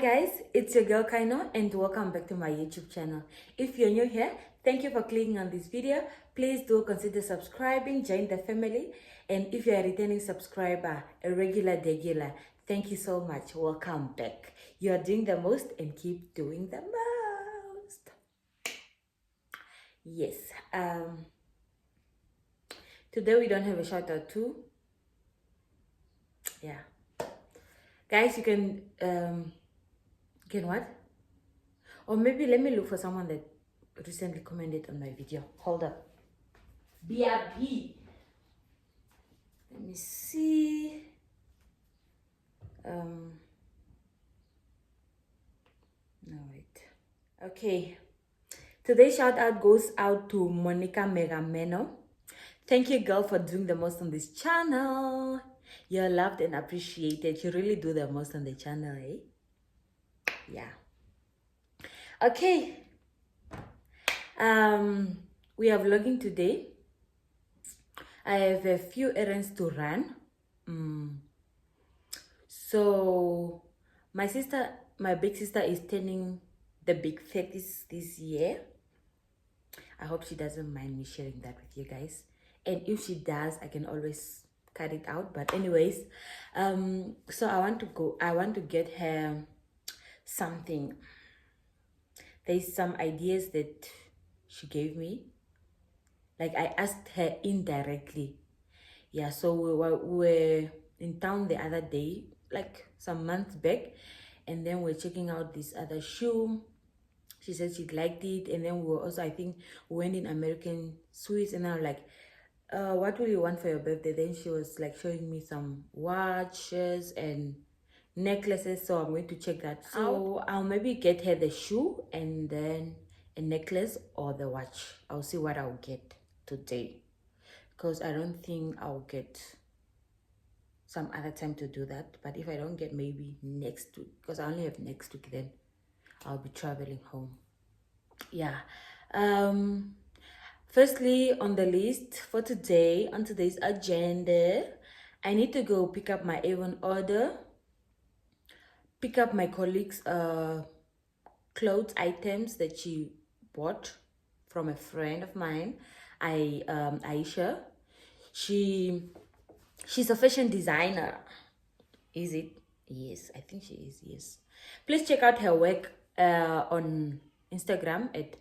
guys, it's your girl Kaino and welcome back to my YouTube channel. If you're new here, thank you for clicking on this video. Please do consider subscribing, join the family. And if you're a returning subscriber, a regular, thank you so much. Welcome back. You are doing the most and keep doing the most. Yes. Today we don't have a shout out too. Yeah. Guys, you can what? Or maybe let me look for someone that recently commented on my video. Hold up. BRB. Let me see. No, wait. Okay. Today's shout out goes out to Monica Megameno. Thank you, girl, for doing the most on this channel. You're loved and appreciated. You really do the most on the channel, eh? Yeah. Okay. We are vlogging today. I have a few errands to run. So my big sister is turning the big 30s this year. I hope she doesn't mind me sharing that with you guys. And if she does, I can always cut it out. But anyways, so I want to get her something. There's some ideas that she gave me. Like I asked her indirectly. Yeah, so we were in town the other day, like some months back, and then we're checking out this other shoe. She said she liked it, and then we were also, I think, we went in American Sweets, and I'm like, what will you want for your birthday? Then she was like showing me some watches and necklaces, so I'm going to check that out. So I'll maybe get her the shoe and then a necklace or the watch. I'll see what I'll get today, because I don't think I'll get some other time to do that. But if I don't get, maybe next week, because I only have next week, then I'll be traveling home. Yeah. Firstly, on the list for today, on today's agenda, I need to go pick up my Avon order, pick up my colleague's clothes items that she bought from a friend of mine, Aisha. She's a fashion designer. Is it? Yes, I think she is. Yes. Please check out her work on Instagram at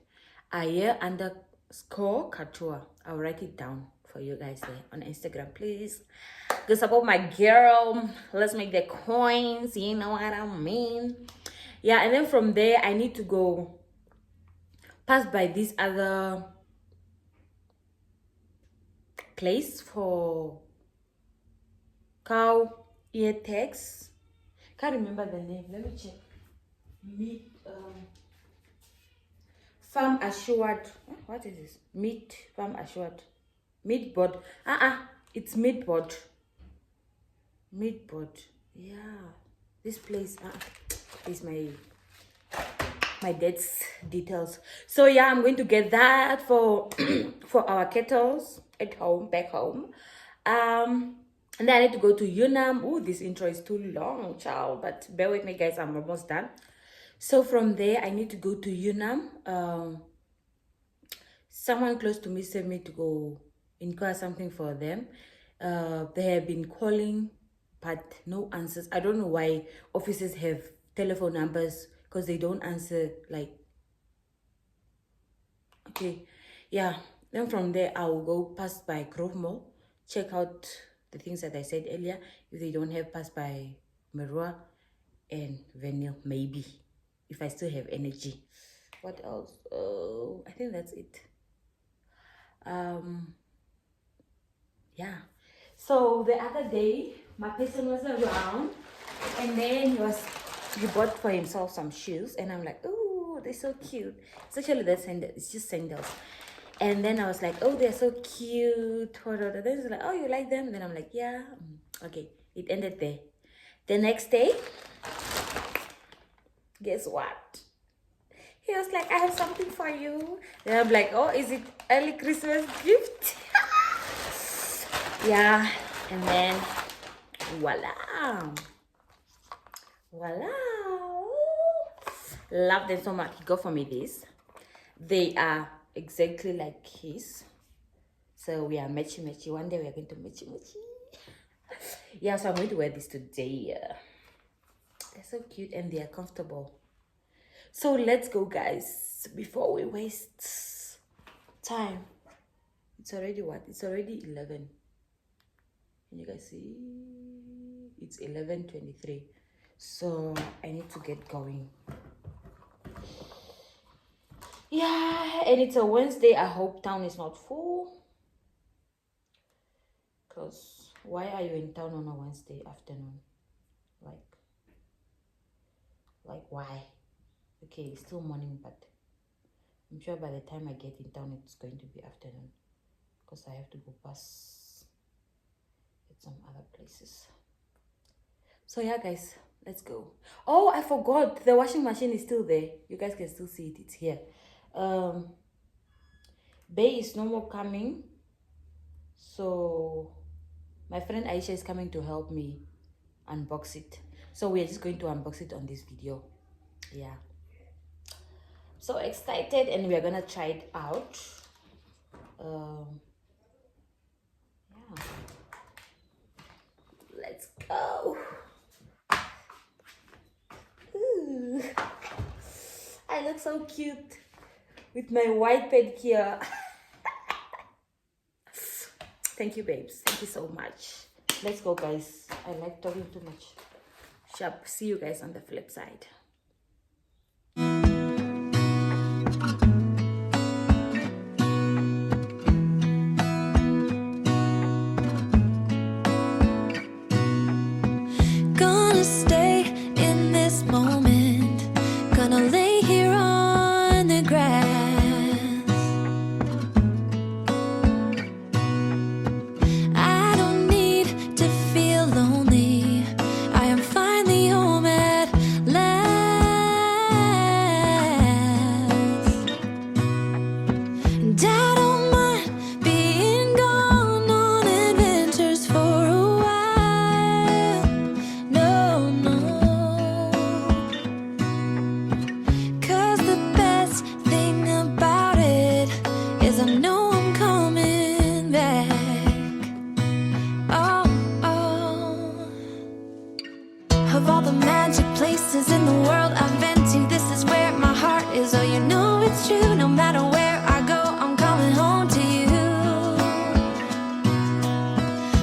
@_Katua. I'll write it down for you guys there on Instagram. Please go support my girl. Let's make the coins. You know what I mean? Yeah, and then from there I need to go pass by this other place for cow ear tags. Can't remember the name. Let me check. Farm Assured. What is this? Meat Farm Assured. Meat board. It's meat board. Meat board. Yeah. This place is my dad's details. So yeah, I'm going to get that for for our kettles at home, back home. And then I need to go to Yunnan. Oh, this intro is too long, child, but bear with me, guys. I'm almost done. So from there, I need to go to Yunnan. Someone close to me sent me to go inquire something for them. They have been calling, but no answers. I don't know why offices have telephone numbers, because they don't answer. Like, okay, yeah. Then from there, I will go pass by Grove Mall, check out the things that I said earlier. If they don't have, pass by Merua and Venue, maybe, if I still have energy. What else? Oh, I think that's it. Yeah. So the other day, my person was around, and then he bought for himself some shoes, and I'm like, oh, they're so cute. It's actually it's just sandals. And then I was like, oh, they're so cute. Then he's like, oh, you like them? Then I'm like, yeah. Okay, it ended there. The next day, guess what? He was like, I have something for you. Then I'm like, oh, is it early Christmas gift? Yeah. And then voila. Voila. Love them so much. He got for me this. They are exactly like his. So we are matchy matchy. One day we are going to matchy matchy. Yeah, so I'm going to wear this today. They're so cute and they are comfortable. So let's go, guys, before we waste time. It's already what? It's already 11. Can you guys see? It's 11:23. So I need to get going. Yeah, and it's a Wednesday. I hope town is not full. Because why are you in town on a Wednesday afternoon? Like why? Okay, it's still morning, but I'm sure by the time I get in town, it's going to be afternoon. Because I have to go past at some other places. So yeah, guys, let's go. Oh, I forgot. The washing machine is still there. You guys can still see it. It's here. Bay is no more coming. So my friend Aisha is coming to help me unbox it. So we are just going to unbox it on this video. Yeah. So excited, and we are gonna try it out. Yeah. Let's go. Ooh. I look so cute with my white pedicure. Thank you, babes. Thank you so much. Let's go, guys. I like talking too much. Sharp. See you guys on the flip side. Gonna stay in this moment. Gonna lay here on the grass. I don't need to feel lonely. I am finally home at last. And I don't mind being gone on adventures for a while. No, no. 'Cause the best thing about it is I know I'm coming back. Oh, oh. Of all the magic places in the world I've been to, this is where my heart is. Oh, you know it's true. No matter where I go, I'm coming home to you.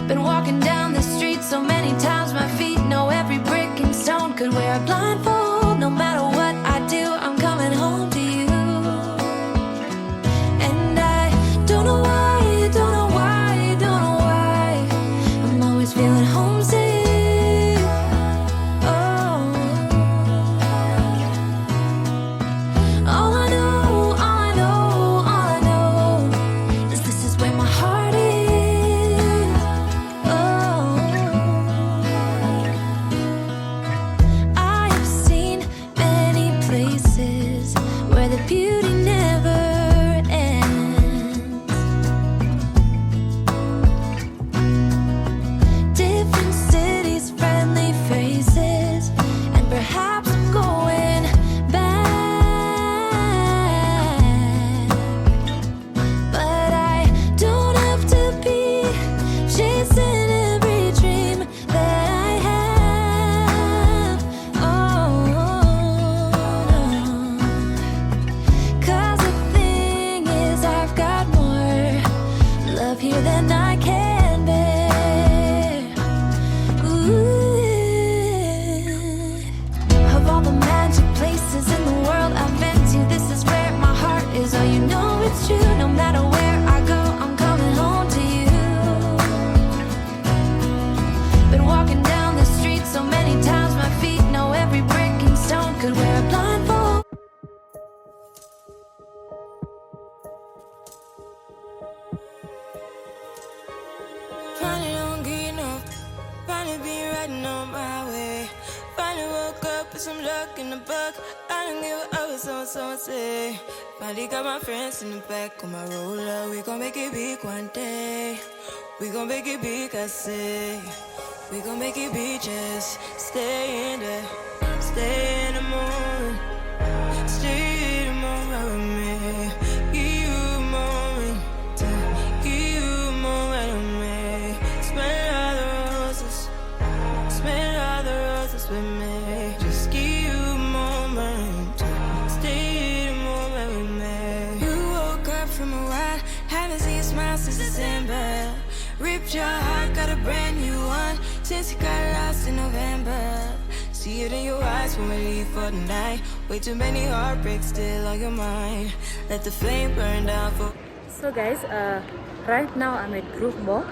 Been walking down the street so many times, my feet know every brick and stone. Could wear a blindfold. No matter what I do, I'm coming home to you. And I don't know why, don't know why, don't know why I'm always feeling homesick. Oh, all I know, all I know, all I know is this is where my heart is. Oh, I have seen many places where the beauty never ends. Different cities, friendly faces, and perhaps I'm going back. But I don't have to be chasing every dream that I have. Oh, no. 'Cause the thing is, I've got more love here than I can bear. Ooh. Of all the magic places in the world I've been to, this is where my heart is. Oh, you know it's true. No matter where I go, I'm coming home to you. Been walking down the street so many times, my feet know every brick and stone. Could wear a blindfold. Finally don't get enough. Finally been riding on my way. Finally woke up with some luck in the book. I don't give a what someone say. Finally got my friends in the back on my roller. We gon' make it big one day. We gon' make it big, I say. We gon' make it big, just stay in the moon. roses with me. Just give you a moment to stay the moment with me. You woke up from a while, haven't seen your smile since December. Ripped your heart, got a brand new one since you got lost in November. See it in your eyes when we leave for the night. Way too many heartbreaks still on your mind. Let the flame burn down for. So guys, right now I'm at Groove Mall.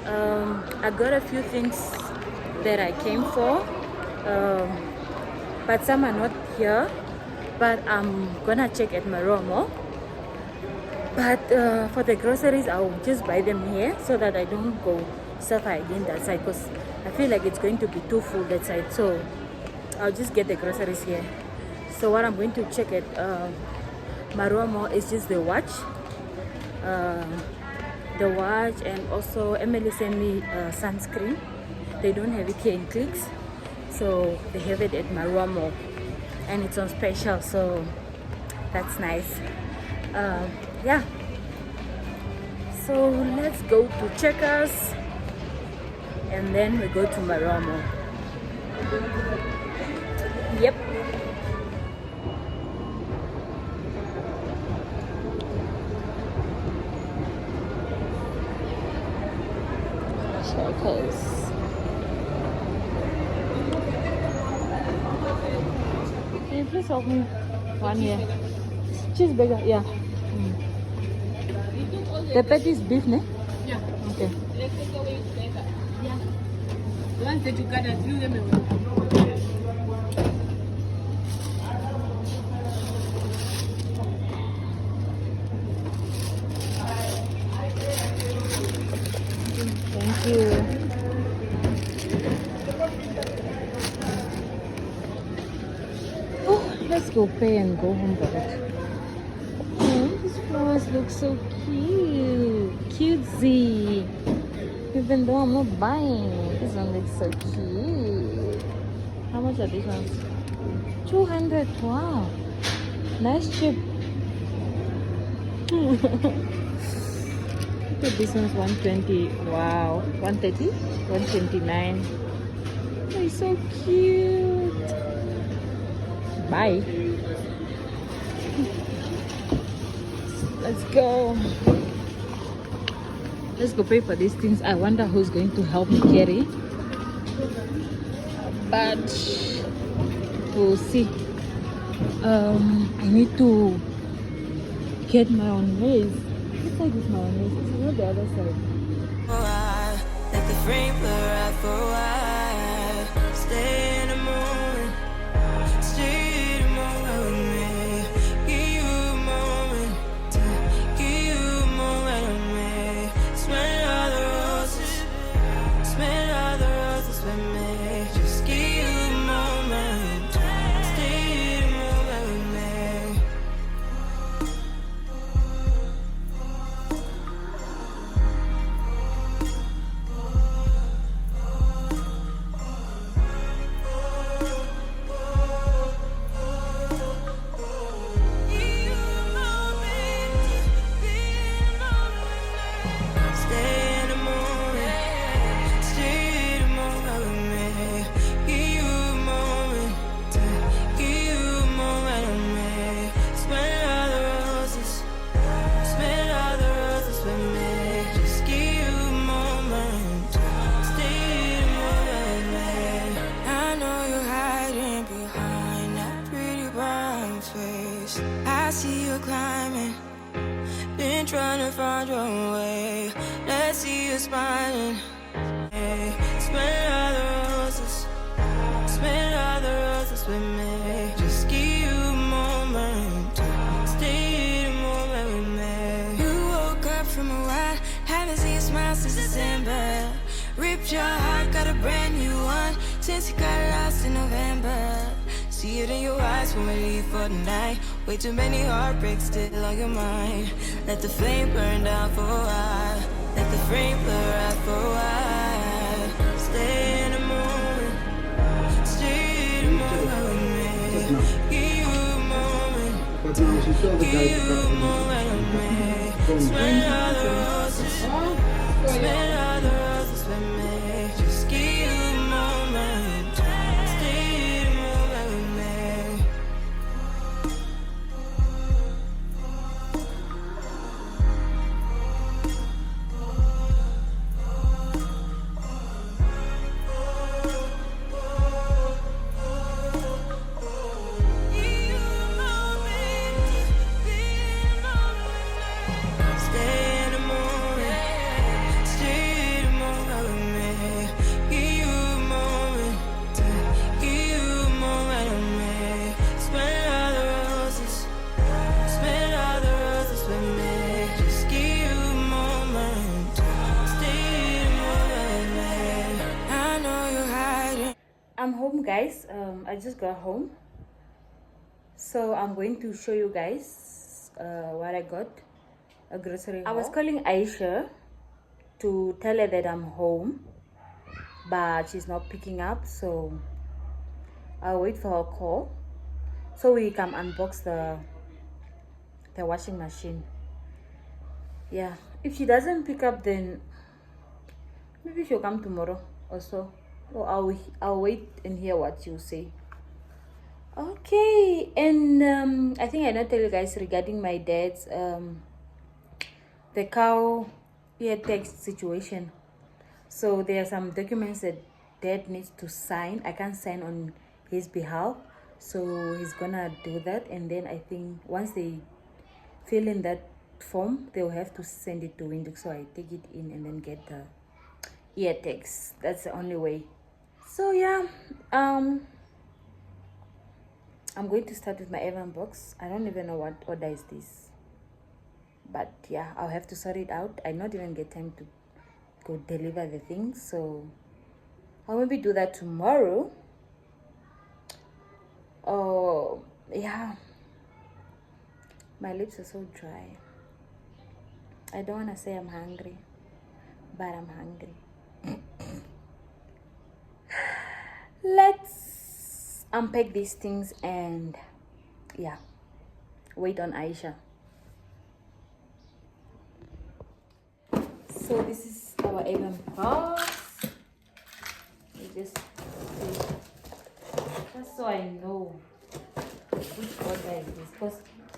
I got a few things that I came for, but some are not here. But I'm gonna check at Maromo. But for the groceries, I'll just buy them here so that I don't go suffer again that side, because I feel like it's going to be too full that side. So I'll just get the groceries here. So what I'm going to check at Maromo is just the watch. And also Emily sent me sunscreen. They don't have it here in Clicks, so they have it at Maromo and it's on special, so that's nice. Yeah, so let's go to Checkers and then we go to Maromo. Yep. Checkers. Can you please help me? One here. Cheeseburger, yeah. The patty is beef, ne? Yeah. Okay. Yeah. The ones that you got at you, let me Thank you. Oh, let's go pay and go home, Robert. Oh, these flowers look so cute. Cutesy. Even though I'm not buying. This one looks so cute. How much are these ones? 200. Wow. Nice chip. Look at this one's 120. Wow. 130? 129. Oh, it's so cute. Bye. Let's go. Let's go pay for these things. I wonder who's going to help me carry. But we'll see. I need to get my own maze. This side is my own maze. This is not the other side. Let the frame blur out for a while. Stay in the moment. Stay in the moment with me. Give you a moment. Give you a moment with me. Smell all the roses. Smell all the roses with me. Just give you a moment. Stay in the moment with me. I see you climbing, been trying to find your way. Let's see you smiling. Hey, smell all the roses, smell all the roses with me. Just give you a moment, stay the moment with me. You woke up from a while, haven't seen you smile since December. Ripped your heart, got a brand new one since you got lost in November. See it in your eyes when we leave for the night. Way too many heartbreaks still on your mind. Let the flame burn down for a while. Let the flame blur out for a while. Stay in the moment. Stay in the moment with me. Give you a moment. Give you a moment with me. Smell all the roses. Smell all the roses with me. Just give you a moment. guys. I just got home, so I'm going to show you guys what I got. A grocery haul. I was calling Aisha to tell her that I'm home, but she's not picking up, so I'll wait for her call so we can unbox the washing machine. Yeah, if she doesn't pick up, then maybe she'll come tomorrow or so, or I'll wait and hear what you say. Okay, and I think I not tell you guys regarding my dad's the cow ear text situation. So there are some documents that dad needs to sign. I can't sign on his behalf, so he's gonna do that, and then I think once they fill in that form, they'll have to send it to Windhoek, so I take it in and then get the ear tags. That's the only way. So yeah, I'm going to start with my Errands box. I don't even know what order is this, but yeah, I'll have to sort it out. I not even get time to go deliver the things, so I'll maybe do that tomorrow. Oh yeah, my lips are so dry. I don't want to say I'm hungry, but I'm hungry. Let's unpack these things and yeah, wait on Aisha. So this is our Errands box. Just so I know which order is this, because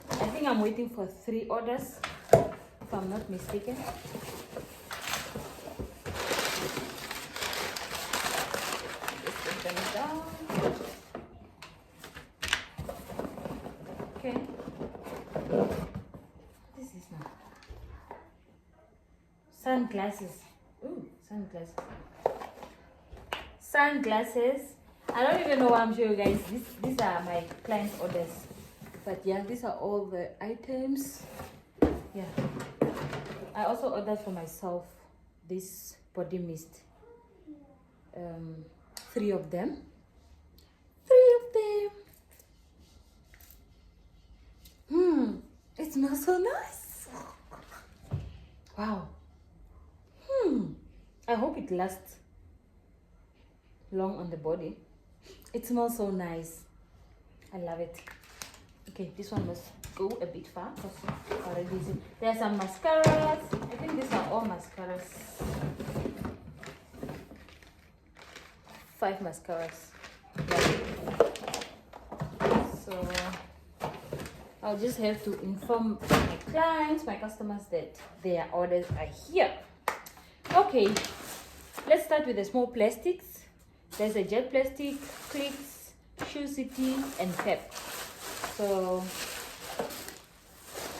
I think I'm waiting for 3 orders, if I'm not mistaken. Just put them down. Okay. This is now sunglasses. Ooh, sunglasses. Sunglasses. I don't even know why I'm showing you guys. These are my client's orders. But yeah, these are all the items. Yeah. I also ordered for myself this body mist. 3 of them. 3 of them. It smells so nice. Wow. I hope it lasts long on the body. It smells so nice. I love it. Okay, this one must go a bit far because already there are some mascaras. I think these are all mascaras. 5 mascaras. So I'll just have to inform my clients, my customers, that their orders are here. Okay, let's start with the small plastics. There's a jet plastic, clicks, shoe city, and pep. So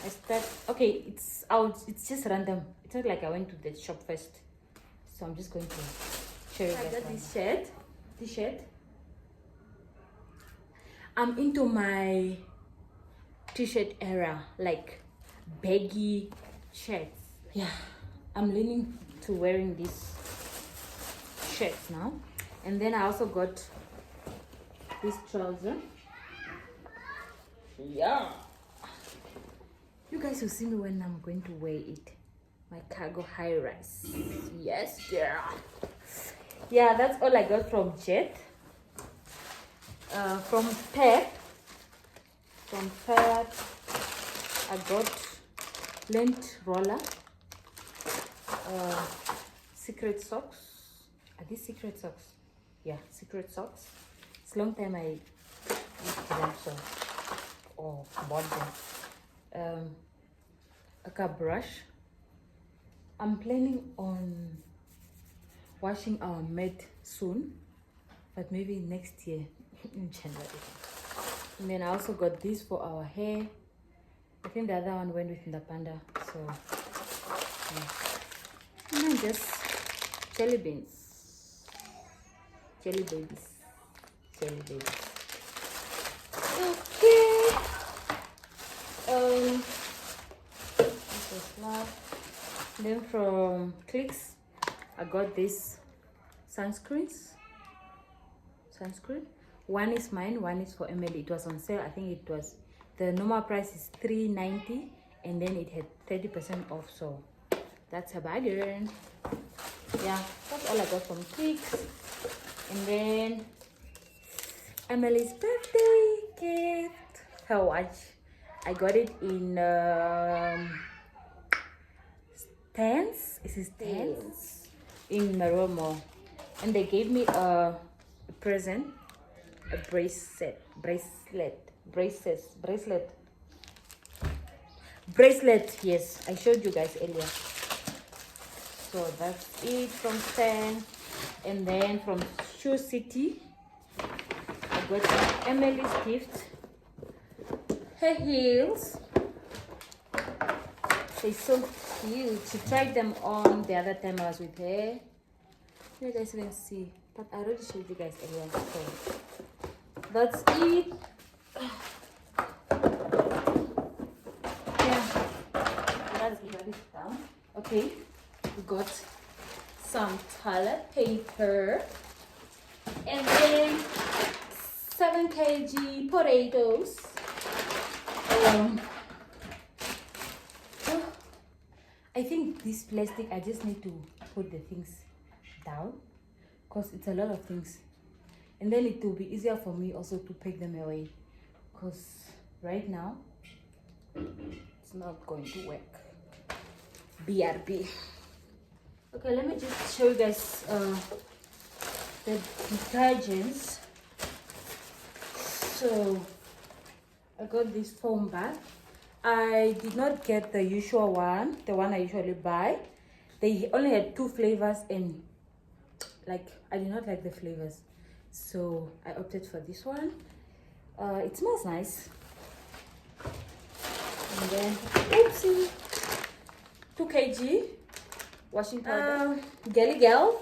I start. Okay, it's out. It's just random. It's not like I went to the shop first. So I'm just going to show you guys. I got this shirt. This shirt. I'm into my t-shirt era, like baggy shirts. Yeah, I'm leaning to wearing these shirts now. And then I also got this trouser. Yeah, you guys will see me when I'm going to wear it. My cargo high rise. Yes, girl. Yeah, that's all I got from Jet. From Pep, I got lint roller, secret socks. Are these secret socks? Yeah, secret socks. It's a long time I used them, so bought them. A car brush. I'm planning on washing our mat soon, but maybe next year in January. And then I also got this for our hair. I think the other one went with the panda, so yeah. And then just jelly beans, jelly babies. Okay. This is love. Then from Clicks, I got this sunscreen. One is mine, one is for Emily. It was on sale. I think it was, the normal price is $3.90 and then it had 30% off, so that's a bargain. Yeah, that's all I got from Clicks. And then Emily's birthday gift, her watch. I got it in Stans. Is it Stans? In Maromo. And they gave me a present, a bracelet, yes, I showed you guys earlier. So that's it from Stan. And then from Shoe City, I got Emily's gift, her heels. They're so cute. She tried them on the other time I was with her. You guys didn't see, but I already showed you guys earlier. So that's it. Yeah, let's get this down. Okay, we got some toilet paper and then 7 kg potatoes. I think this plastic, I just need to put the things down because it's a lot of things, and then it will be easier for me also to pack them away because right now it's not going to work. BRB. Okay, let me just show you guys the detergents. So I got this foam bath. I did not get the usual one, the one I usually buy. They only had 2 flavors and like I did not like the flavors, so I opted for this one. It smells nice. And then oopsie, 2 kg washing powder, Gelly Gel,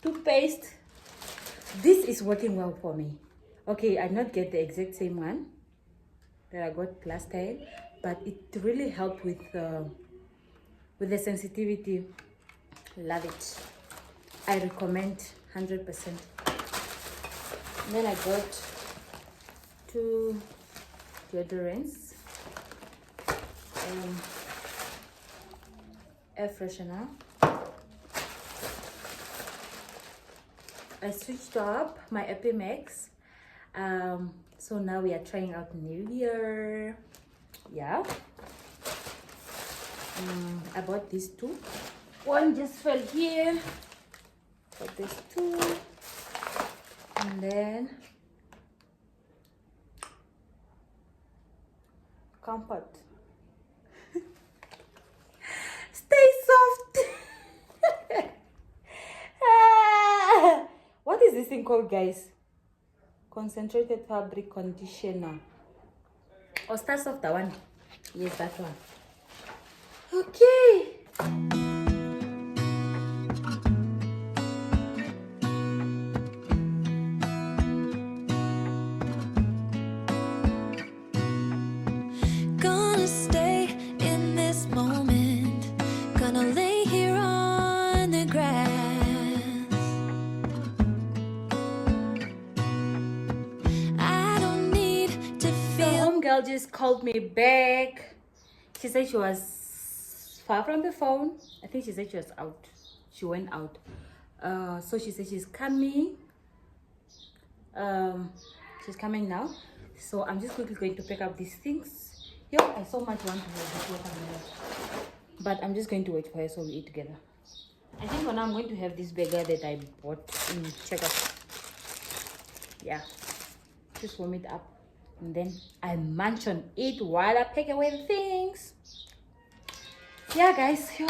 toothpaste. This is working well for me. Okay, I did not get the exact same one that I got last time, but it really helped with the sensitivity. Love it. I recommend 100%. And then I got 2 deodorants, air freshener. I switched up my Appliance. So now we are trying out New Year. Yeah. I bought these 2. One just fell here. Got this 2. And then comfort. Stay soft. What is this thing called, guys? Concentrated fabric conditioner. Or Star Soft, that one. Yes, that one. Okay. Gonna stay in this moment. Gonna lay here on the grass. I don't need to The feel. home girl just called me back. She said she was far from the phone. I think she said she was out. She went out. So she said she's coming. She's coming now. So I'm just quickly going to pick up these things. Yo, I so much want to have this watermelon, but I'm just going to wait for her so we eat together. I think for now I'm going to have this burger that I bought in checkout. Yeah, just warm it up and then I munch on it while I pack away the things. Yeah, guys. Yo.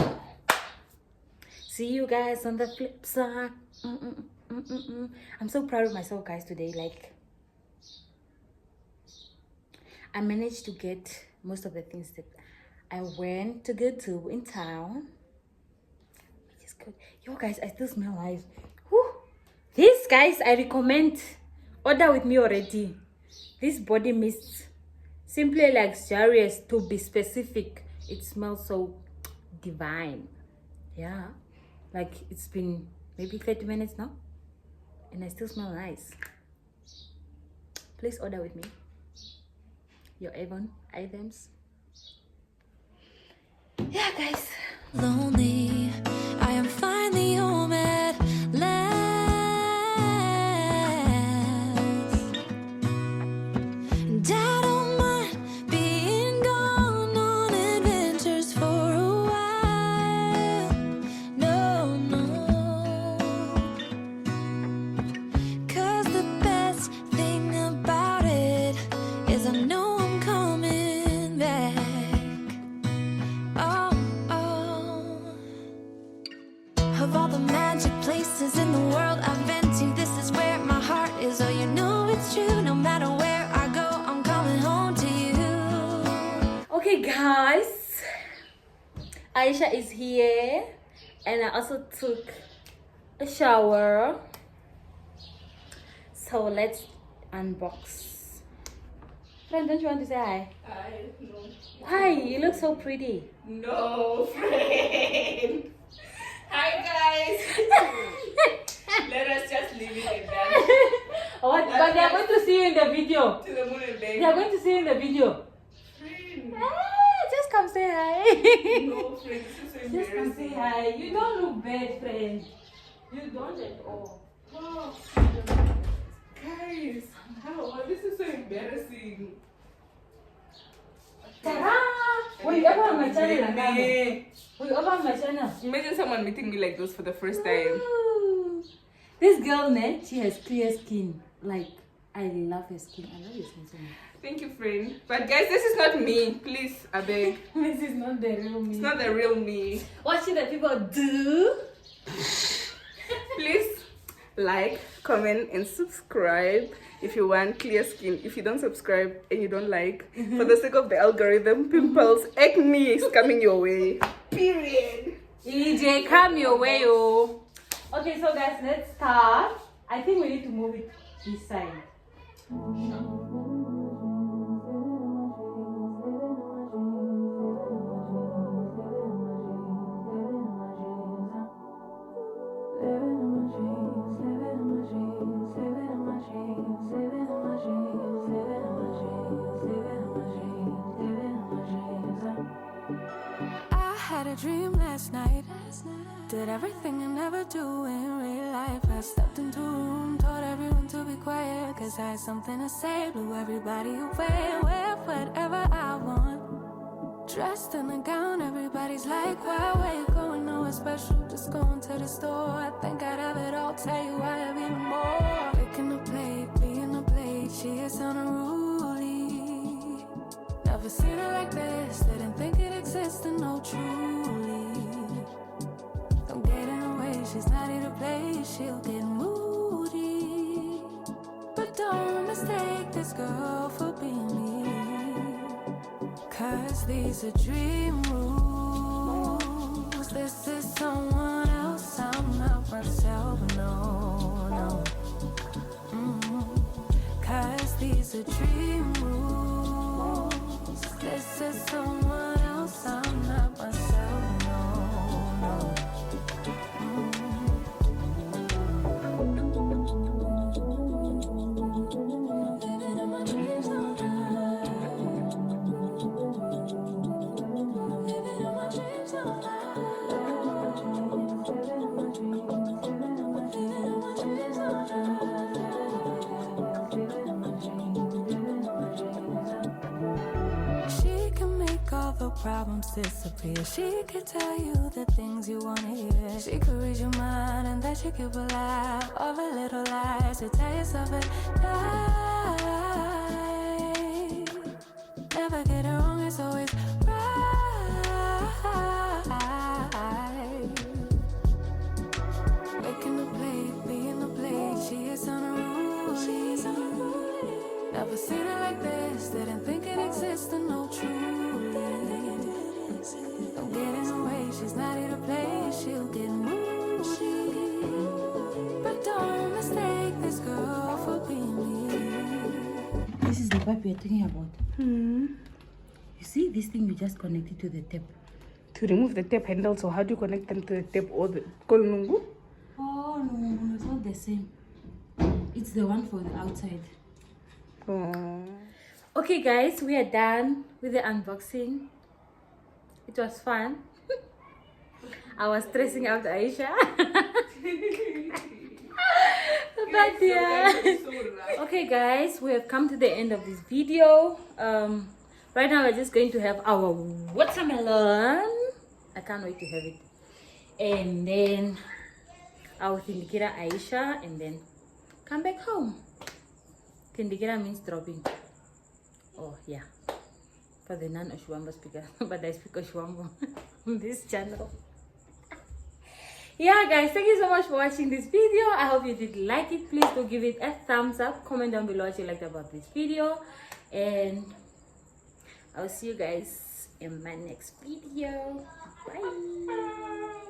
See you guys on the flip side. I'm so proud of myself, guys, today. Like, I managed to get most of the things that I went to go to in town, which is good. Yo, guys, I still smell nice. Whew. This, guys, I recommend. Order with me already. This body mist, simply luxurious, to be specific. It smells so divine. Yeah, like it's been maybe 30 minutes now. and I still smell nice. Please order with me your Avon items. Yeah, guys. Lonely, I am finally home at last. And I don't mind being gone on adventures for a while. No, no. 'Cause the best thing about it is I know I'm coming back. Oh, oh. Of all the magic places in the world I've been to, this is where my heart is. Oh, you know it's true. No matter where I go, I'm coming home to you. Okay, guys. Aisha is here, and I also took a shower. So let's unbox. Friend, don't you want to say hi? No. Hi, you look so pretty. No, friend. Hi, guys. Let us just leave it at that. What? But they are going to see you in the video. To the moon and back. They are going to see you in the video. Friend. Just come say hi. No, friend. This is so Just come say embarrassing. hi. You don't look bad, friend. You don't at all. Oh, guys. How? This is so embarrassing. Ta-da! Will you ever on my channel? Hey. Will you ever on my channel? Imagine someone meeting me like this for the first time. Ooh. This girl, ne, she has clear skin. Like, I love her skin. I love your skin so much. Thank you, friend. But guys, this is not me. Please, I beg. This is not the real me. It's not the real me. What should the people do? Please like, comment, and subscribe if you want clear skin. If you don't subscribe and you don't like, for the sake of the algorithm, pimples, acne is coming your way. Period. EJ, come your way, oh. Okay, so guys, let's start. I think we need to move it this side. I had a dream last night. Did everything I never do in real life. I stepped into a room, told everyone to be quiet, 'cause I had something to say. Blew everybody away, wear whatever I want. Dressed in a gown, everybody's like, why, where you going? Nowhere special, just going to the store. I think I'd have it all, tell you I have even more. Picking a plate, being a plate, she is unruly. Never seen her like this, didn't think it existed, no truly. Don't get in her way, she's not here to play, she'll get moody. But don't mistake this girl for being me, 'cause these are dream rules. This is someone else, I'm not myself, no, no. 'Cause these are dream rules. This is someone else, I'm not myself, no, no. Living in my dreams all night. Living in my dreams all night. Living in my dreams all night. She can make all the problems disappear. She could tell you the things you wanna hear. She could read your mind and that you could believe all the little lies to tell yourself at night. Never get it wrong, it's always right. Making a plate, being a plate, she is unruly. Never seen her like this, didn't think it existed, no truly. Don't get in her way, she's not here to play, she'll get moody. But don't mistake this girl for being me. This is the pipe we are talking about. You see this thing you just connected to the tap. To remove the tape handle, so how do you connect them to the tape or the kolnungu? Oh no, it's not the same. It's the one for the outside. Oh. Okay guys, we are done with the unboxing. It was fun. I was stressing out Aisha. But yeah. Okay guys, we have come to the end of this video. Right now we're just going to have our watermelon. I can't wait to have it. And then I'll tindikira Aisha and then come back home. Tindikira means dropping. Oh yeah, for the non-Oshwamba speaker, but I speak Oshwamba on this channel. Yeah guys, thank you so much for watching this video. I hope you did like it. Please do give it a thumbs up. Comment down below what you liked about this video, and I'll see you guys in my next video. Bye.